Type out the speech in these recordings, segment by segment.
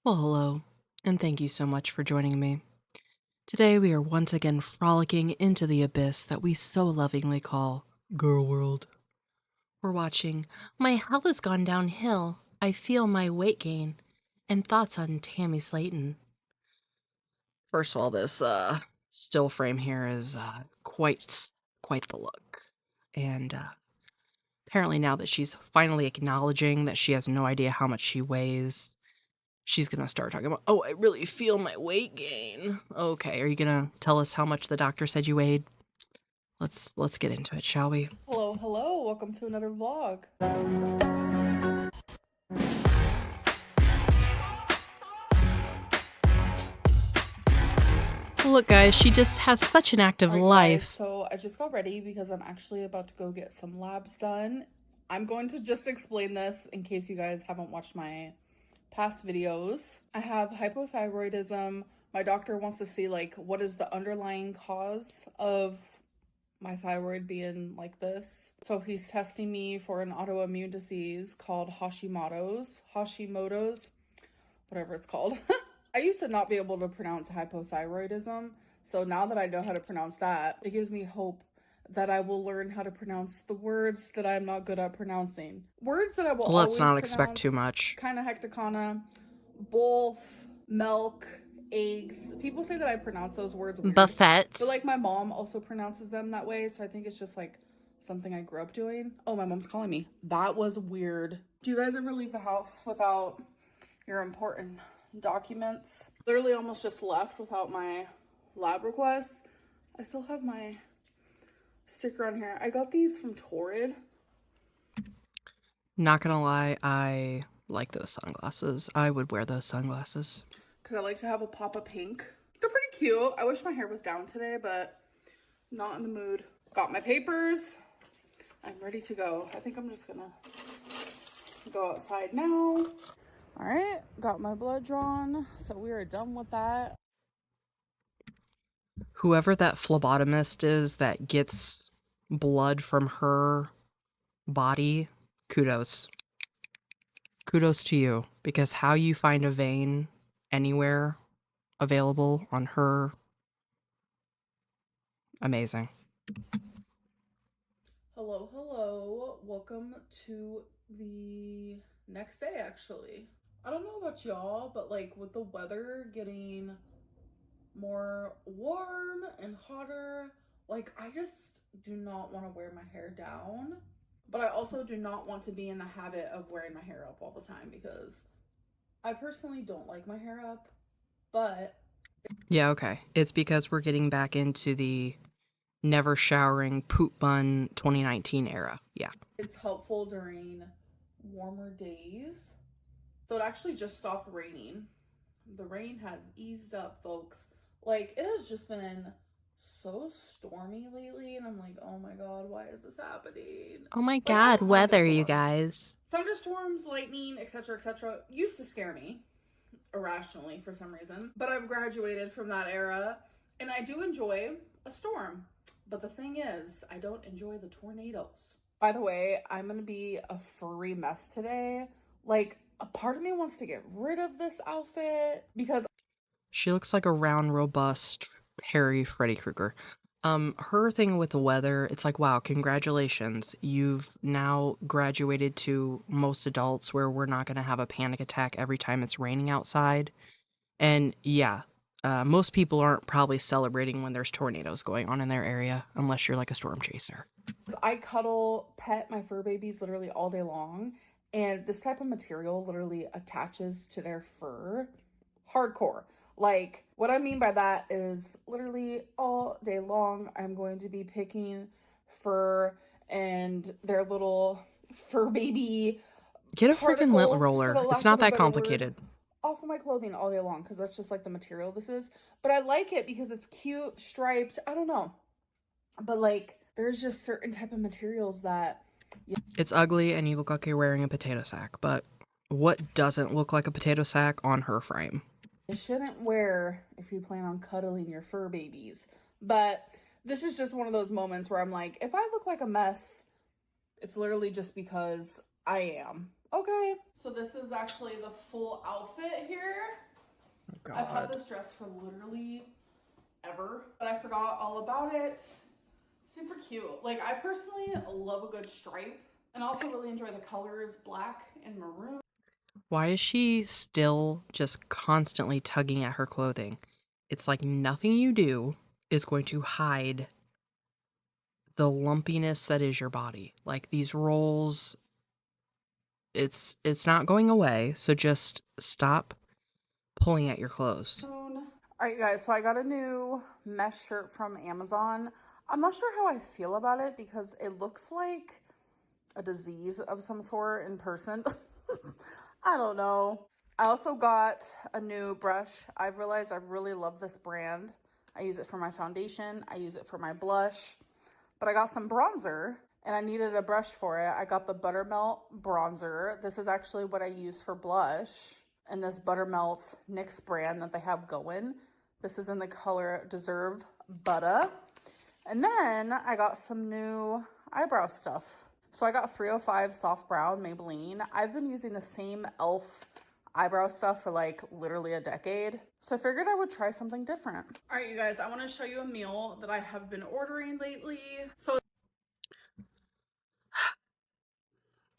Well, hello, and thank you so much for joining me. Today we are once again frolicking into the abyss that we so lovingly call Gorlworld. We're watching My Hell Has Gone Downhill, I Feel My Weight Gain, and thoughts on Tammy Slaton. First of all, this still frame here is quite the look. And apparently now that she's finally acknowledging that she has no idea how much she weighs, she's gonna start talking about, oh, I really feel my weight gain. Okay, are you gonna tell us how much the doctor said you weighed? Let's get into it, shall we? Hello, welcome to another vlog. Look, guys, she just has such an active Alright, life. guys, so I just got ready because I'm actually about to go get some labs done. I'm going to just explain this in case you guys haven't watched my past videos. I have hypothyroidism. My doctor wants to see like what is the underlying cause of my thyroid being like this. So he's testing me for an autoimmune disease called Hashimoto's, whatever it's called. I used to not be able to pronounce hypothyroidism, so now that I know how to pronounce that, it gives me hope that I will learn how to pronounce the words that I'm not good at pronouncing. Words that I will Let's always not pronounce, expect too much. kind of hecticana, both, milk, eggs. People say that I pronounce those words weird. Buffets. But like my mom also pronounces them that way, so I think it's just like something I grew up doing. Oh, my mom's calling me. That was weird. Do you guys ever leave the house without your important documents? Literally almost just left without my lab requests. I still have my sticker on here. I got these from Torrid. Not gonna lie, I like those sunglasses. I would wear those sunglasses. Because I like to have a pop of pink. They're pretty cute. I wish my hair was down today, but not in the mood. Got my papers. I'm ready to go. I think I'm just gonna go outside now. All right, got my blood drawn, so we are done with that. Whoever that phlebotomist is that gets blood from her body, kudos. Kudos to you, because how you find a vein anywhere available on her, amazing. Hello. Welcome to the next day, actually. I don't know about y'all, but like with the weather getting more warm and hotter, like I just do not want to wear my hair down. But I also do not want to be in the habit of wearing my hair up all the time because I personally don't like my hair up, but Yeah, okay. It's because we're getting back into the never showering poop bun 2019 era. Yeah. it's helpful during warmer days. So it actually just stopped raining. The rain has eased up, folks. Like, it has just been so stormy lately, and I'm like, oh my god, why is this happening? Oh my Like, god, I don't mind a weather, you storm. guys. Thunderstorms, lightning, etc., used to scare me irrationally for some reason, but I've graduated from that era, and I do enjoy a storm. But the thing is, I don't enjoy the tornadoes. By the way, I'm gonna be a furry mess today. Like, a part of me wants to get rid of this outfit because She looks like a round, robust, hairy Freddy Krueger. Her thing with the weather, it's like, wow, congratulations. You've now graduated to most adults where we're not going to have a panic attack every time it's raining outside. And yeah, most people aren't probably celebrating when there's tornadoes going on in their area, unless you're like a storm chaser. I cuddle, pet my fur babies literally all day long, and this type of material literally attaches to their fur hardcore. Like, what I mean by that is literally all day long, I'm going to be picking fur and their little fur baby Get a freaking lint particles, for roller. the It's lack not of a that better word, complicated. off of my clothing all day long because that's just like the material this is. But I like it because it's cute, striped. I don't know. But like, there's just certain type of materials that It's ugly and you look like you're wearing a potato sack, but what doesn't look like a potato sack on her frame? you shouldn't wear if you plan on cuddling your fur babies. But this is just one of those moments where I'm like, if I look like a mess, it's literally just because I am. Okay, so this is actually the full outfit here. Oh, I've had God. this dress for literally ever, but I forgot all about it. Super cute. Like, I personally love a good stripe, and I also really enjoy the colors black and maroon. Why is she still just constantly tugging at her clothing? It's like nothing you do is going to hide the lumpiness that is your body. Like these rolls, it's not going away, so just stop pulling at your clothes. All right, guys, so I got a new mesh shirt from Amazon. I'm not sure how I feel about it because it looks like a disease of some sort in person. I don't know. I also got a new brush. I've realized I really love this brand. I use it for my foundation, I use it for my blush, but I got some bronzer and I needed a brush for it. I got the Buttermelt bronzer. This is actually what I use for blush. And this Buttermelt NYX brand that they have going. This is in the color Deserve Butter. And then I got some new eyebrow stuff. So I got 305 Soft Brown Maybelline. I've been using the same e.l.f. eyebrow stuff for like literally a decade. So I figured I would try something different. All right, you guys, I want to show you a meal that I have been ordering lately. So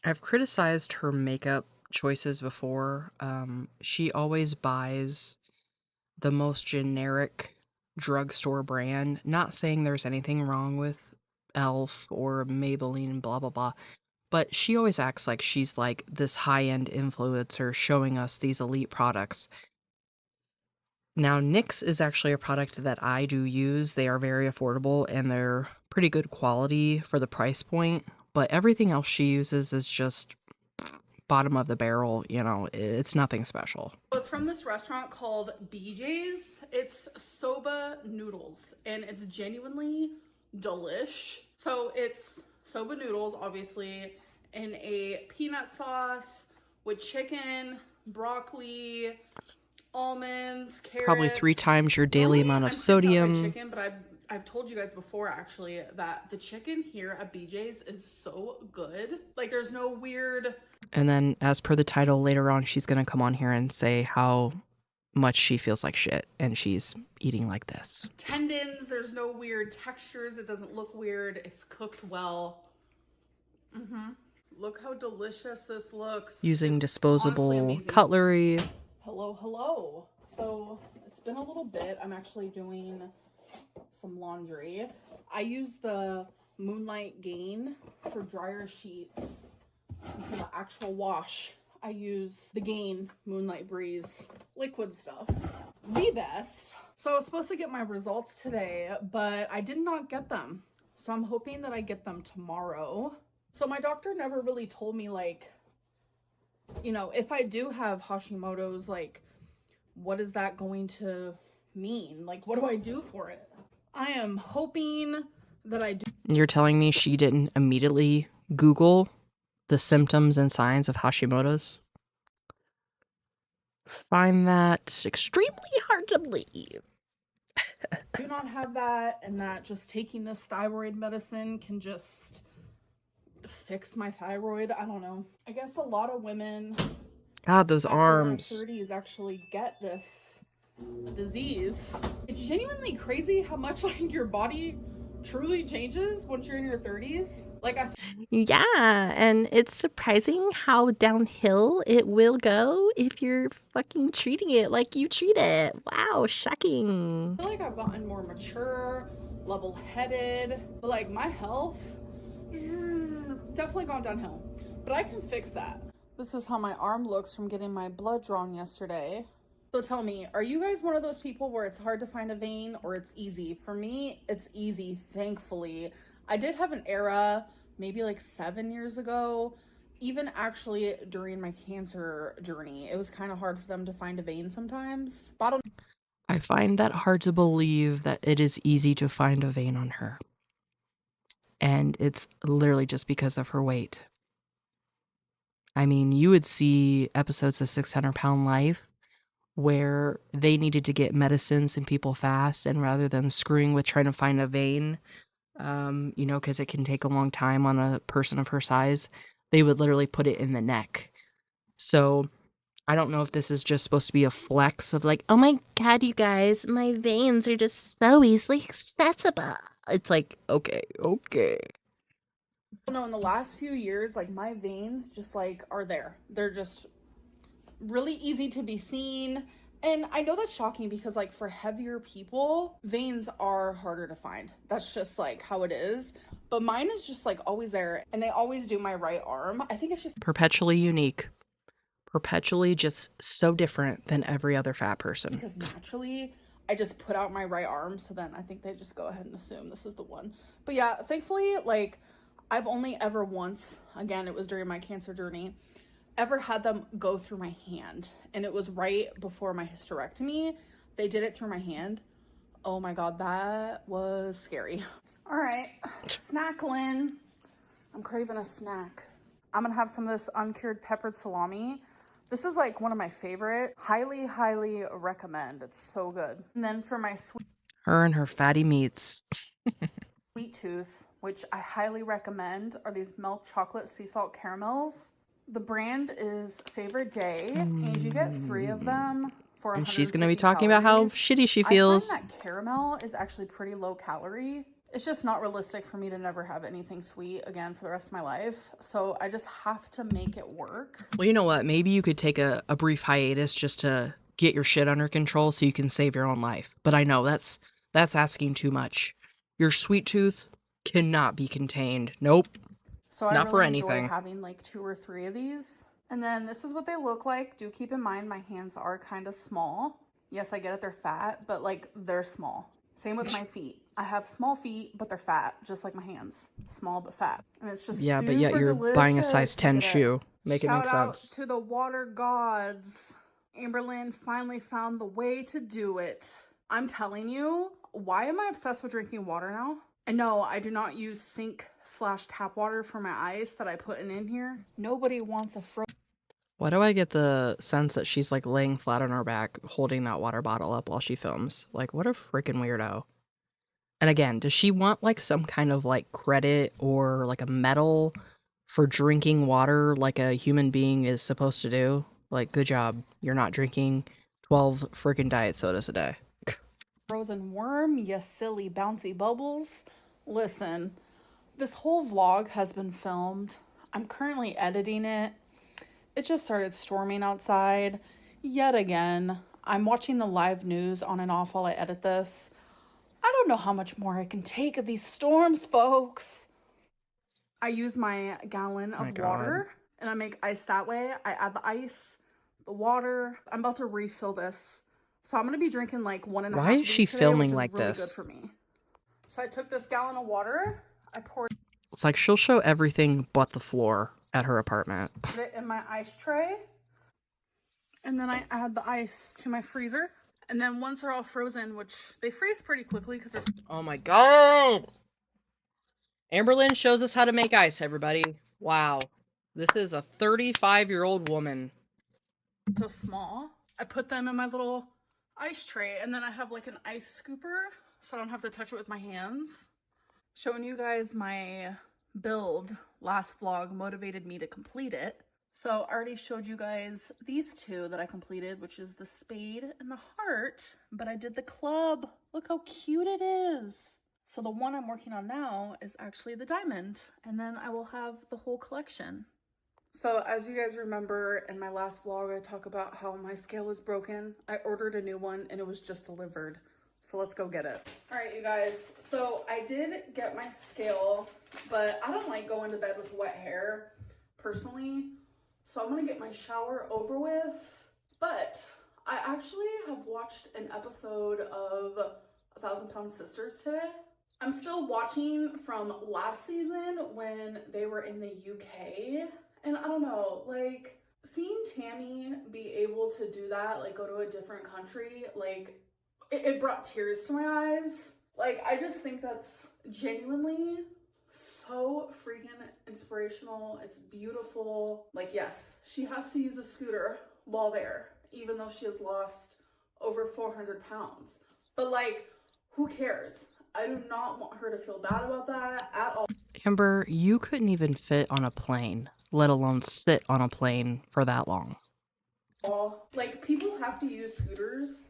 I've criticized her makeup choices before. She always buys the most generic drugstore brand. Not saying there's anything wrong with e.l.f. or Maybelline and blah, blah, blah. But she always acts like she's like this high-end influencer showing us these elite products. Now, NYX is actually a product that I do use. They are very affordable and they're pretty good quality for the price point. But everything else she uses is just bottom of the barrel, it's nothing special. it's from this restaurant called BJ's. It's soba noodles and it's genuinely delish. So it's soba noodles, obviously, in a peanut sauce with chicken, broccoli, almonds, carrots. Probably 3 times your daily amount of I'm creeped out by sodium. chicken, but I've told you guys before actually that the chicken here at BJ's is so good. Like there's no weird. And then, as per the title, later on, she's going to come on here and say how much she feels like shit and she's eating like this. Tendons, there's no weird textures. It doesn't look weird. It's cooked well. Look how delicious this looks. Using It's disposable honestly amazing. cutlery. Hello. So it's been a little bit. I'm actually doing some laundry. I use the Moonlight Gain for dryer sheets. And for the actual wash, I use the Gain Moonlight Breeze liquid stuff. The best. So I was supposed to get my results today, but I did not get them. So I'm hoping that I get them tomorrow. So my doctor never really told me, like, if I do have Hashimoto's, like, what is that going to mean? Like, what do I do for it? I am hoping that I do. You're telling me she didn't immediately Google the symptoms and signs of Hashimoto's? Find that extremely hard to believe. Do not have that, and that just taking this thyroid medicine can just fix my thyroid. I don't know. I guess a lot of women God, those after their arms. 30s actually get this disease. It's genuinely crazy how much like your body truly changes once you're in your 30s. Like Yeah, and it's surprising how downhill it will go if you're fucking treating it like you treat it. Wow, shocking. I feel like I've gotten more mature, level-headed, but like my health definitely gone downhill. But I can fix that. This is how my arm looks from getting my blood drawn yesterday. So tell me, are you guys one of those people where it's hard to find a vein or it's easy? For me, it's easy, thankfully. I did have an era, maybe like 7 years ago, even actually during my cancer journey. It was kind of hard for them to find a vein sometimes. I find that hard to believe that it is easy to find a vein on her. And it's literally just because of her weight. I mean, you would see episodes of 600-Pound Life where they needed to get medicines in people fast, and rather than screwing with trying to find a vein, because it can take a long time on a person of her size, they would literally put it in the neck. So I don't know if this is just supposed to be a flex of like, oh my God, you guys, my veins are just so easily accessible. It's like, okay. No, in the last few years, like my veins just like are there. They're just really easy to be seen. And I know that's shocking because like for heavier people, veins are harder to find. That's just like how it is. But mine is just like always there, and they always do my right arm. I think it's just Perpetually unique. Perpetually just so different than every other fat person. because naturally I just put out my right arm, so then I think they just go ahead and assume this is the one. But yeah, thankfully, like I've only ever once, again, it was during my cancer journey, ever had them go through my hand, and it was right before my hysterectomy. They did it through my hand. Oh my God, that was scary. All right, snack, Lynn. I'm craving a snack. I'm gonna have some of this uncured peppered salami. This is like one of my favorite. Highly recommend. It's so good. And then for my Her and her fatty meats. sweet tooth, which I highly recommend, are these milk chocolate sea salt caramels. The brand is Favorite Day, and you get 3 of them for 150 And she's going to be talking about how shitty she feels. I find that caramel is actually pretty low calorie. It's just not realistic for me to never have anything sweet again for the rest of my life. So I just have to make it work. Well, you know what? Maybe you could take a brief hiatus just to get your shit under control so you can save your own life. But I know that's asking too much. Your sweet tooth cannot be contained. Nope. So I Not really for enjoy anything. having like 2 or 3 of these. And then this is what they look like. Do keep in mind my hands are kind of small. Yes, I get it, they're fat, but like they're small. Same with my feet. I have small feet, but they're fat, just like my hands. Small but fat. And it's just Yeah, super but yet you're buying a size delicious. 10 shoe. Make it make Shout out sense. to the water gods. Amberlynn finally found the way to do it. I'm telling you, why am I obsessed with drinking water now? And no, I do not use sink/tap water for my ice that I put in here. Nobody wants a Why do I get the sense that she's like laying flat on her back, holding that water bottle up while she films? Like, what a freaking weirdo. And again, does she want like some kind of like credit or like a medal for drinking water like a human being is supposed to do? Like, good job. You're not drinking 12 freaking diet sodas a day. frozen worm, you silly bouncy bubbles. Listen, this whole vlog has been filmed. I'm currently editing it. It just started storming outside yet again. I'm watching the live news on and off while I edit this. I don't know how much more I can take of these storms, folks. I use my gallon of water and I make ice that way. I add the ice, the water. I'm about to refill this. So I'm going to be drinking like 1.5 Why is she today, filming which is like really this? good for me. So I took this gallon of water. I poured It's like she'll show everything but the floor at her apartment. it in my ice tray. And then I add the ice to my freezer. And then once they're all frozen, which they freeze pretty quickly because they're Oh my god! Amberlynn shows us how to make ice, everybody. Wow. This is a 35-year-old woman. so small. I put them in my little ice tray, and then I have like an ice scooper so I don't have to touch it with my hands. Showing you guys my build. Last vlog motivated me to complete it. So I already showed you guys these 2 that I completed, which is the spade and the heart, but I did the club. Look how cute it is. So the one I'm working on now is actually the diamond, and then I will have the whole collection. So as you guys remember in my last vlog, I talk about how my scale is broken. I ordered a new one and it was just delivered. So let's go get it. All right, you guys. So I did get my scale, but I don't like going to bed with wet hair personally. So I'm gonna get my shower over with. But I actually have watched an episode of 1,000 Pound Sisters today. I'm still watching from last season when they were in the UK. And I don't know, like seeing Tammy be able to do that, like go to a different country, like it brought tears to my eyes. Like I just think that's genuinely so freaking inspirational. It's beautiful. Like yes, she has to use a scooter while there, even though she has lost over 400 pounds. But like, who cares? I do not want her to feel bad about that at all. Amber, you couldn't even fit on a plane. let alone sit on a plane for that long. Like, people have to use scooters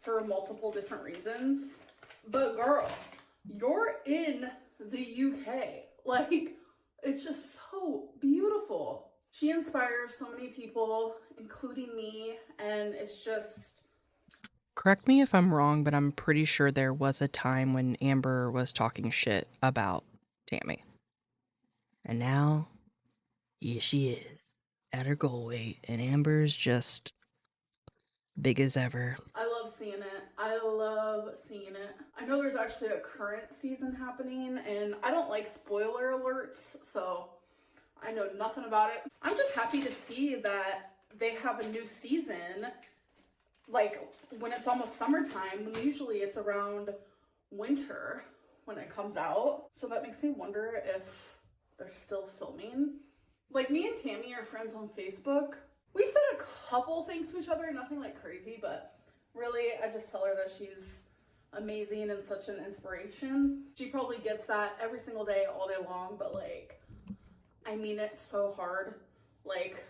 for multiple different reasons. But girl, you're in the UK. Like, it's just so beautiful. She inspires so many people, including me, and it's just... Correct me if I'm wrong, but I'm pretty sure there was a time when Amber was talking shit about Tammy. And now, here she is, at her goal weight, and Amber's just big as ever. I love seeing it. I love seeing it. I know there's actually a current season happening, and I don't like spoiler alerts, so I know nothing about it. I'm just happy to see that they have a new season, like when it's almost summertime, when usually it's around winter when it comes out. So that makes me wonder if they're still filming. Like, me and Tammy are friends on Facebook. We've said a couple things to each other, nothing like crazy, but really I just tell her that she's amazing and such an inspiration. She probably gets that every single day, all day long, but like, I mean it so hard. Like,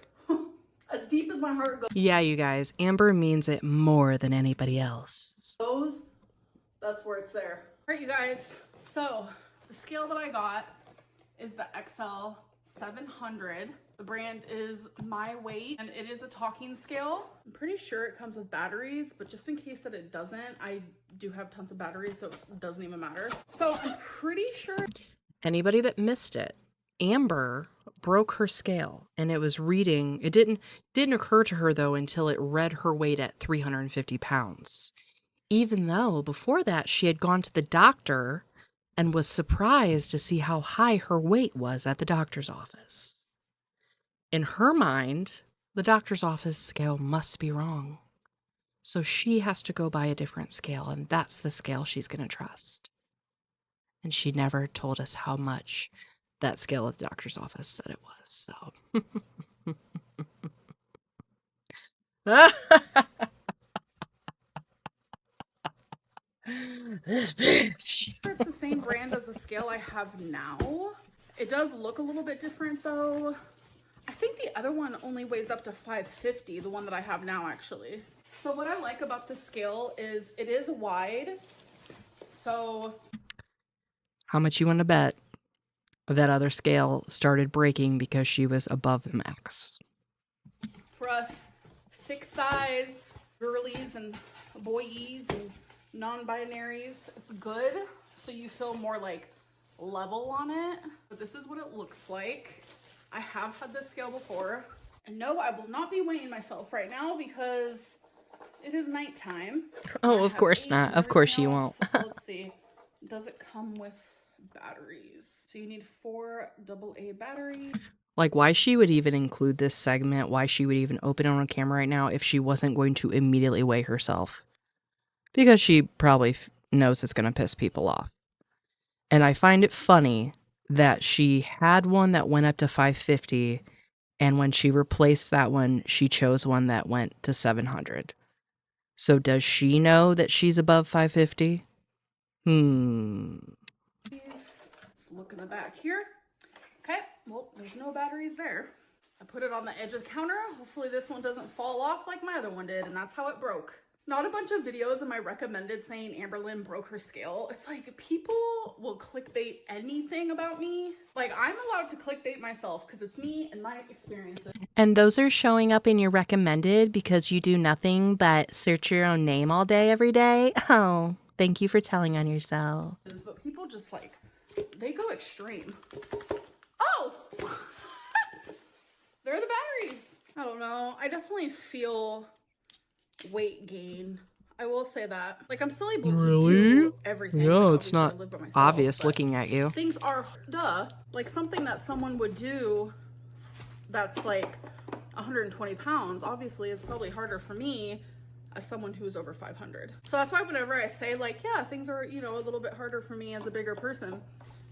as deep as my heart goes. Yeah, you guys, Amber means it more than anybody else. That's where it's there. All right, you guys. So the scale that I got is the XL 700. The brand is My Weight, and it is a talking scale. I'm pretty sure it comes with batteries, but just in case that it doesn't, I do have tons of batteries, so it doesn't even matter. So I'm pretty sure... Anybody that missed it, Amber broke her scale, and it was reading. It didn't occur to her, though, until it read her weight at 350 pounds. Even though before that she had gone to the doctor and was surprised to see how high her weight was at the doctor's office. In her mind, the doctor's office scale must be wrong. So she has to go buy a different scale, and that's the scale she's going to trust. And she never told us how much that scale at the doctor's office said it was, so. This bitch. It's the same brand as the scale I have now. It does look a little bit different, though. I think the other one only weighs up to 550, the one that I have now, actually. So what I like about the scale is it is wide. So How much you want to bet that other scale started breaking because she was above the max? for us thick thighs, girlies and boyies and non-binaries, it's good. So you feel more like level on it. But this is what it looks like. I have had this scale before. And no, I will not be weighing myself right now because it is nighttime. Oh, of course not. Of course you won't. So let's see. Does it come with batteries? So you need 4 AA batteries. Like, why she would even include this segment, why she would even open it on camera right now if she wasn't going to immediately weigh herself. Because she probably knows it's going to piss people off. And I find it funny that she had one that went up to 550, and when she replaced that one, she chose one that went to 700. So does she know that she's above 550? Let's look in the back here. Okay, well, there's no batteries there. I put it on the edge of the counter. Hopefully this one doesn't fall off like my other one did, and that's how it broke. Not a bunch of videos am I recommended saying Amberlynn broke her scale. It's like people will clickbait anything about me. Like, I'm allowed to clickbait myself because it's me and my experiences. And those are showing up in your recommended because you do nothing but search your own name all day, every day? Oh, thank you for telling on yourself. But people just like, they go extreme. Oh! They're the batteries. I don't know. I definitely feel weight gain. I will say that. Like, I'm still able to do everything. Yeah, like, it's not I live by myself, obvious but looking at you. things are, like something that someone would do that's like 120 pounds, obviously is probably harder for me as someone who's over 500. So that's why whenever I say like, yeah, things are, you know, a little bit harder for me as a bigger person,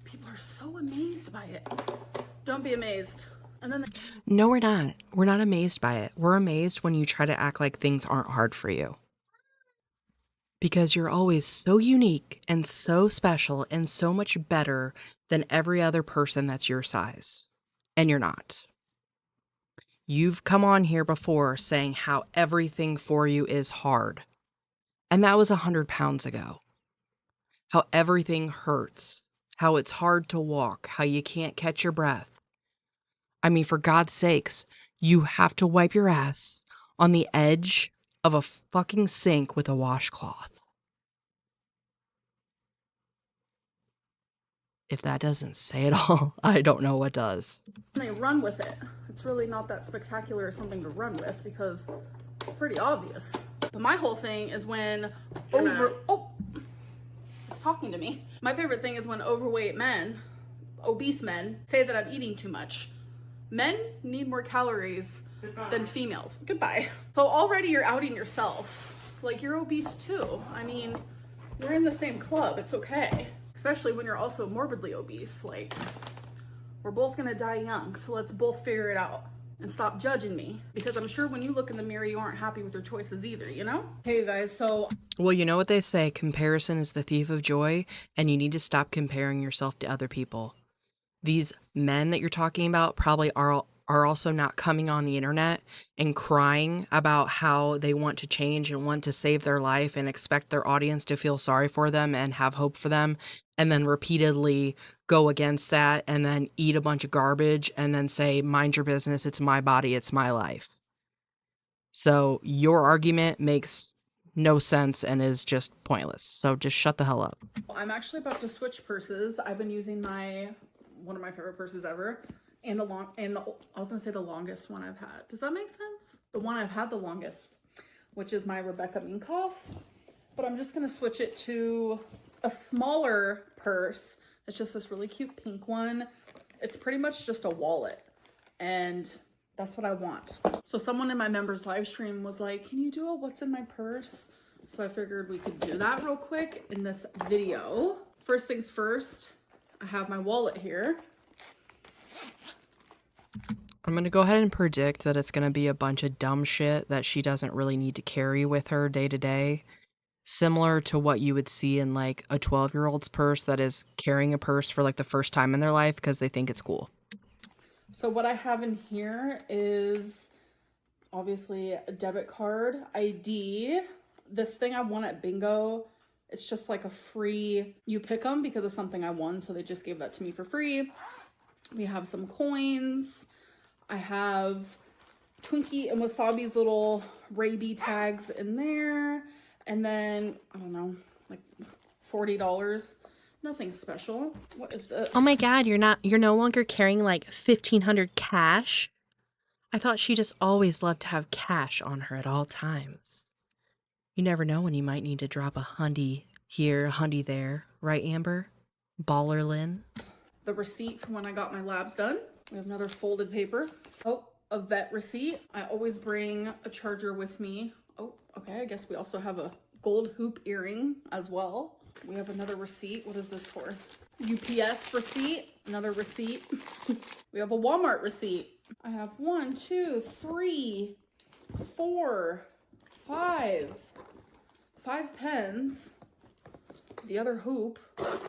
people are so amazed by it. Don't be amazed. And then No, we're not. We're not amazed by it. We're amazed when you try to act like things aren't hard for you. Because you're always so unique and so special and so much better than every other person that's your size. And you're not. You've come on here before saying how everything for you is hard. And that was 100 pounds ago. How everything hurts. How it's hard to walk. How you can't catch your breath. I mean, for God's sakes, you have to wipe your ass on the edge of a fucking sink with a washcloth. If that doesn't say it all, I don't know what does. They run with it. It's really not that spectacular or something to run with because it's pretty obvious. But my whole thing is when it's talking to me. My favorite thing is when overweight men, obese men, say that I'm eating too much. Men need more calories than females. Goodbye. So already you're outing yourself. Like, you're obese too. I mean, you're in the same club. It's okay. Especially when you're also morbidly obese. Like, we're both gonna die young, so let's both figure it out and stop judging me. Because I'm sure when you look in the mirror, you aren't happy with your choices either, you know? Hey guys, so... Well, you know what they say, comparison is the thief of joy, and you need to stop comparing yourself to other people. These men that you're talking about probably are also not coming on the internet and crying about how they want to change and want to save their life and expect their audience to feel sorry for them and have hope for them, and then repeatedly go against that and then eat a bunch of garbage and then say, mind your business, it's my body, it's my life. So your argument makes no sense and is just pointless. So just shut the hell up. I'm actually about to switch purses. I've been using one of my favorite purses ever. And I was gonna say the longest one I've had. Does that make sense? The one I've had the longest, which is my Rebecca Minkoff. But I'm just gonna switch it to a smaller purse. It's just this really cute pink one. It's pretty much just a wallet. And that's what I want. So someone in my members live stream was like, can you do a what's in my purse? So I figured we could do that real quick in this video. First things first, I have my wallet here. I'm going to go ahead and predict that it's going to be a bunch of dumb shit that she doesn't really need to carry with her day to day. Similar to what you would see in like a 12-year-old's purse that is carrying a purse for like the first time in their life because they think it's cool. So what I have in here is obviously a debit card, ID. This thing I won at bingo. It's just like a free, you pick them because it's something I won. So they just gave that to me for free. We have some coins. I have Twinkie and Wasabi's little Raby tags in there. And then, I don't know, like $40. Nothing special. What is this? Oh my God, you're no longer carrying like 1,500 cash? I thought she just always loved to have cash on her at all times. You never know when you might need to drop a hundy here, a hundy there. Right, Amber? Ballerlynn? The receipt from when I got my labs done. We have another folded paper. Oh, a vet receipt. I always bring a charger with me. Oh, okay. I guess we also have a gold hoop earring as well. We have another receipt. What is this for? UPS receipt. Another receipt. We have a Walmart receipt. I have 1, 2, 3, 4, 5. 5 pens. The other hoop.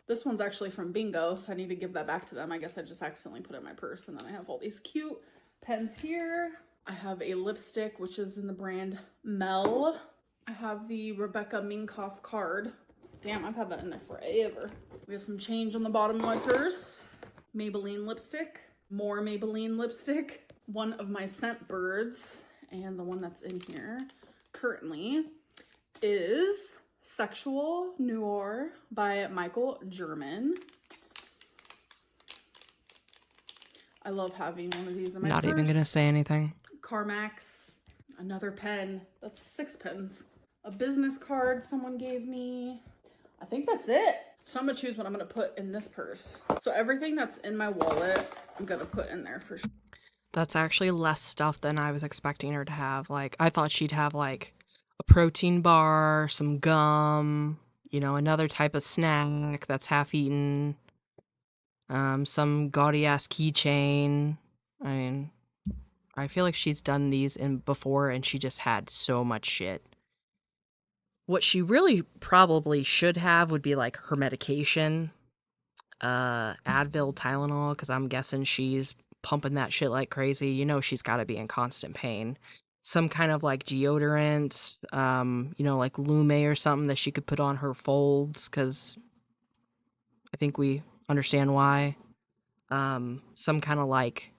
This one's actually from bingo, so I need to give that back to them. I guess I just accidentally put it in my purse. And then I have all these cute pens here. I have a lipstick, which is in the brand Mel. I have the Rebecca Minkoff card. Damn, I've had that in there forever. We have some change on the bottom of my purse. Maybelline lipstick. More Maybelline lipstick. One of my scent birds, and the one that's in here currently, is Sexual Noir by Michael German. I love having one of these in my purse. Not even gonna say anything. Carmax. Another pen. That's 6 pens. A business card someone gave me. I think that's it. So I'm gonna choose what I'm gonna put in this purse. So everything that's in my wallet, I'm gonna put in there for sure. That's actually less stuff than I was expecting her to have. Like, I thought she'd have like a protein bar, some gum, you know, another type of snack that's half eaten, some gaudy ass keychain. I mean, I feel like she's done these in before and she just had so much shit. What she really probably should have would be like her medication, Advil, Tylenol, because I'm guessing she's pumping that shit like crazy, you know she's got to be in constant pain. Some kind of like deodorant, like Lume or something that she could put on her folds, because I think we understand why. Some kind of like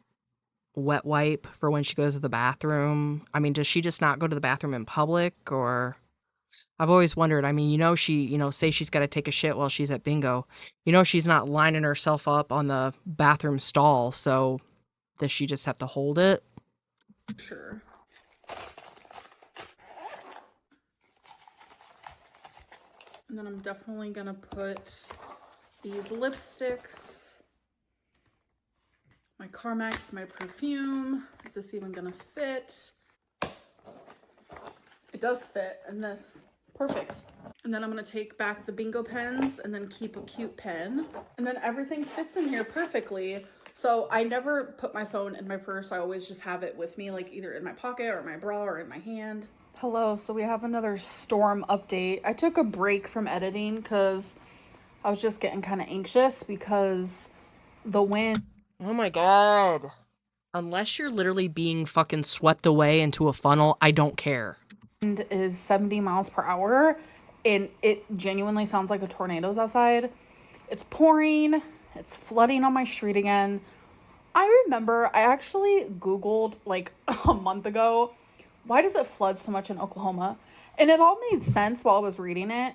wet wipe for when she goes to the bathroom. I mean, does she just not go to the bathroom in public? Or I've always wondered. I mean, say she's got to take a shit while she's at bingo. She's not lining herself up on the bathroom stall. So does she just have to hold it? Sure. And then I'm definitely going to put these lipsticks, my Carmex, my perfume. Is this even going to fit? It does fit in this. Perfect. And then I'm going to take back the bingo pens and then keep a cute pen. And then everything fits in here perfectly. So I never put my phone in my purse. I always just have it with me, like either in my pocket or my bra or in my hand. Hello, so we have another storm update. I took a break from editing because I was just getting kind of anxious because the wind. Oh my God. Unless you're literally being fucking swept away into a funnel, I don't care. Is 70 miles per hour and it genuinely sounds like a tornado's outside. It's pouring, it's flooding on my street again. I remember I actually Googled like a month ago, why does it flood so much in Oklahoma? And it all made sense while I was reading it,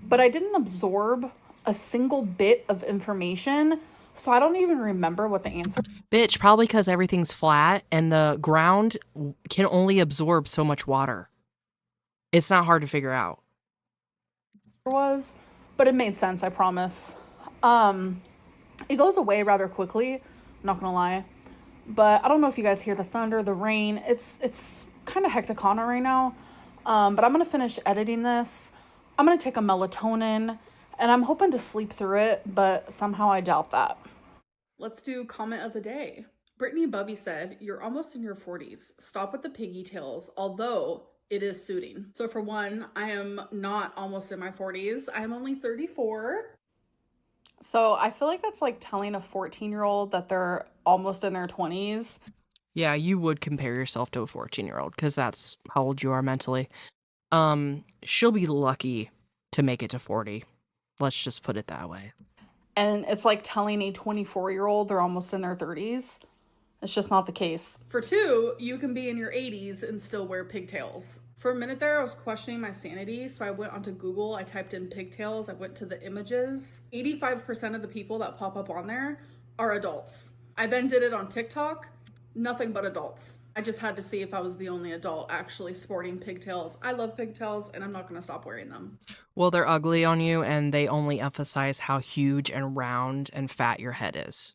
but I didn't absorb a single bit of information, so I don't even remember what the answer. Bitch, probably because everything's flat and the ground can only absorb so much water. It's not hard to figure out. Was, but it made sense, I promise. It goes away rather quickly, I'm not gonna lie. But I don't know if you guys hear the thunder, the rain. It's kind of hecticana right now. But I'm gonna finish editing this. I'm gonna take a melatonin and I'm hoping to sleep through it, but somehow I doubt that. Let's do comment of the day. Brittany Bubby said, "You're almost in your 40s. Stop with the piggy tails, although it is suiting." So for one, I am not almost in my 40s. I'm only 34. So I feel like that's like telling a 14-year-old that they're almost in their 20s. Yeah, you would compare yourself to a 14-year-old because that's how old you are mentally. She'll be lucky to make it to 40. Let's just put it that way. And it's like telling a 24-year-old they're almost in their 30s. It's just not the case. For two, you can be in your 80s and still wear pigtails. For a minute there, I was questioning my sanity, so I went onto Google, I typed in pigtails, I went to the images. 85% of the people that pop up on there are adults. I then did it on TikTok, nothing but adults. I just had to see if I was the only adult actually sporting pigtails. I love pigtails, and I'm not going to stop wearing them. Well, they're ugly on you, and they only emphasize how huge and round and fat your head is.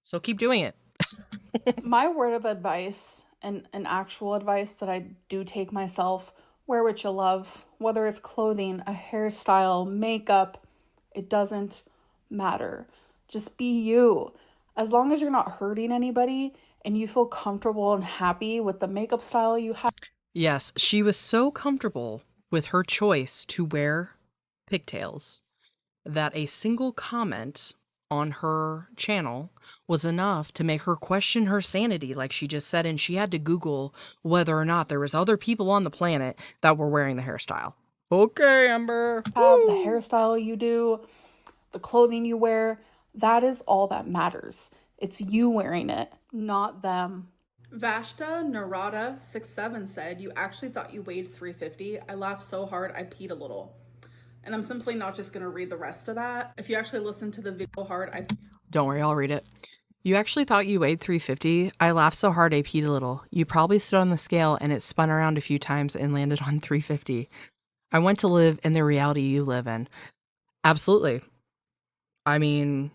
So keep doing it. My word of advice and an actual advice that I do take myself, wear what you love, whether it's clothing, a hairstyle, makeup, it doesn't matter. Just be you. As long as you're not hurting anybody and you feel comfortable and happy with the makeup style you have. Yes, she was so comfortable with her choice to wear pigtails that a single comment on her channel was enough to make her question her sanity, like she just said, and she had to Google whether or not there was other people on the planet that were wearing the hairstyle. Okay, Amber. Have the hairstyle you do, the clothing you wear, that is all that matters. It's you wearing it, not them. Vashta Narada 67 said, "You actually thought you weighed 350. I laughed so hard I peed a little." And I'm simply not just going to read the rest of that. If you actually listen to the video hard, Don't worry, I'll read it. "You actually thought you weighed 350? I laughed so hard I peed a little. You probably stood on the scale and it spun around a few times and landed on 350. I want to live in the reality you live in." Absolutely. I mean,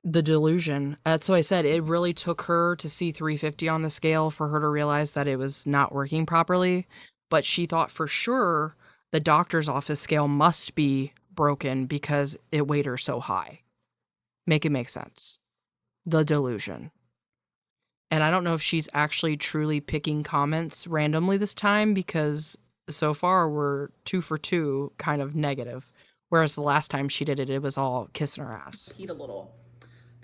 the delusion. That's what I said. It really took her to see 350 on the scale for her to realize that it was not working properly. But she thought for sure the doctor's office scale must be broken because it weighed her so high. Make it make sense. The delusion. And I don't know if she's actually truly picking comments randomly this time, because so far we're 2 for 2 kind of negative. Whereas the last time she did it, it was all kissing her ass. Peed a little.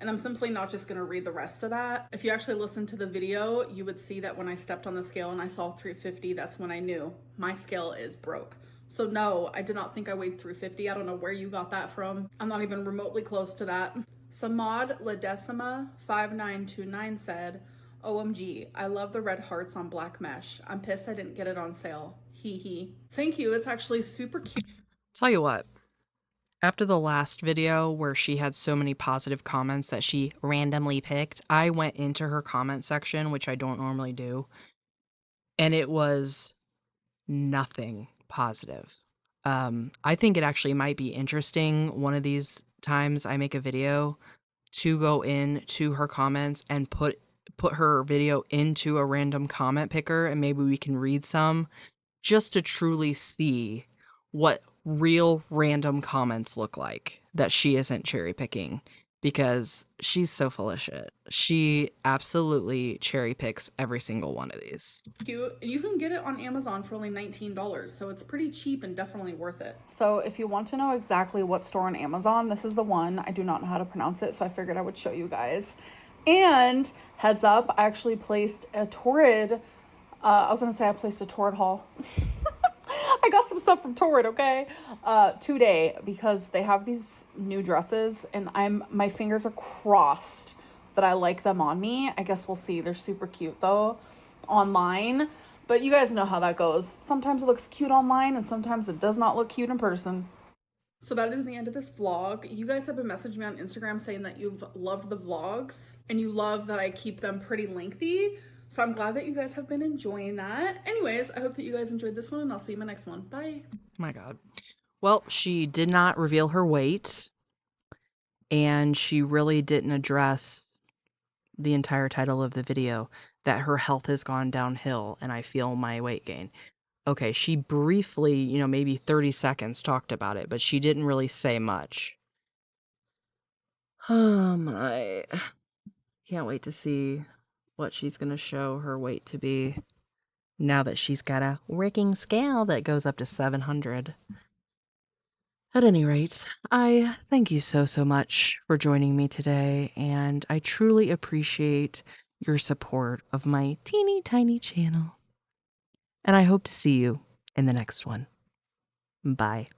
And I'm simply not just gonna read the rest of that. If you actually listen to the video, you would see that when I stepped on the scale and I saw 350, that's when I knew my scale is broke. So no, I did not think I weighed 350. I don't know where you got that from. I'm not even remotely close to that. Samad Ledecima 5929 said, OMG, I love the red hearts on black mesh. I'm pissed I didn't get it on sale. Hee hee. Thank you. It's actually super cute. Tell you what, after the last video where she had so many positive comments that she randomly picked, I went into her comment section, which I don't normally do, and it was nothing positive. I think it actually might be interesting one of these times I make a video to go in to her comments and put her video into a random comment picker, and maybe we can read some just to truly see what real random comments look like that she isn't cherry picking, because she's so full of shit. She absolutely cherry picks every single one of these. Cute. You can get it on Amazon for only $19, so it's pretty cheap and definitely worth it. So if you want to know exactly what store on Amazon, this is the one. I do not know how to pronounce it, so I figured I would show you guys. And heads up, I actually placed a Torrid, I placed a Torrid haul. I got some stuff from Torrid, okay? Today, because they have these new dresses and my fingers are crossed that I like them on me. I guess we'll see. They're super cute though online, but you guys know how that goes. Sometimes it looks cute online and sometimes it does not look cute in person. So that is the end of this vlog. You guys have been messaging me on Instagram saying that you've loved the vlogs and you love that I keep them pretty lengthy. So I'm glad that you guys have been enjoying that. Anyways, I hope that you guys enjoyed this one and I'll see you in my next one. Bye. My God. Well, she did not reveal her weight, and she really didn't address the entire title of the video, that her health has gone downhill and I feel my weight gain. Okay, she briefly, maybe 30 seconds talked about it, but she didn't really say much. Oh my. Can't wait to see what she's going to show her weight to be now that she's got a working scale that goes up to 700. At any rate, I thank you so, so much for joining me today, and I truly appreciate your support of my teeny tiny channel. And I hope to see you in the next one. Bye.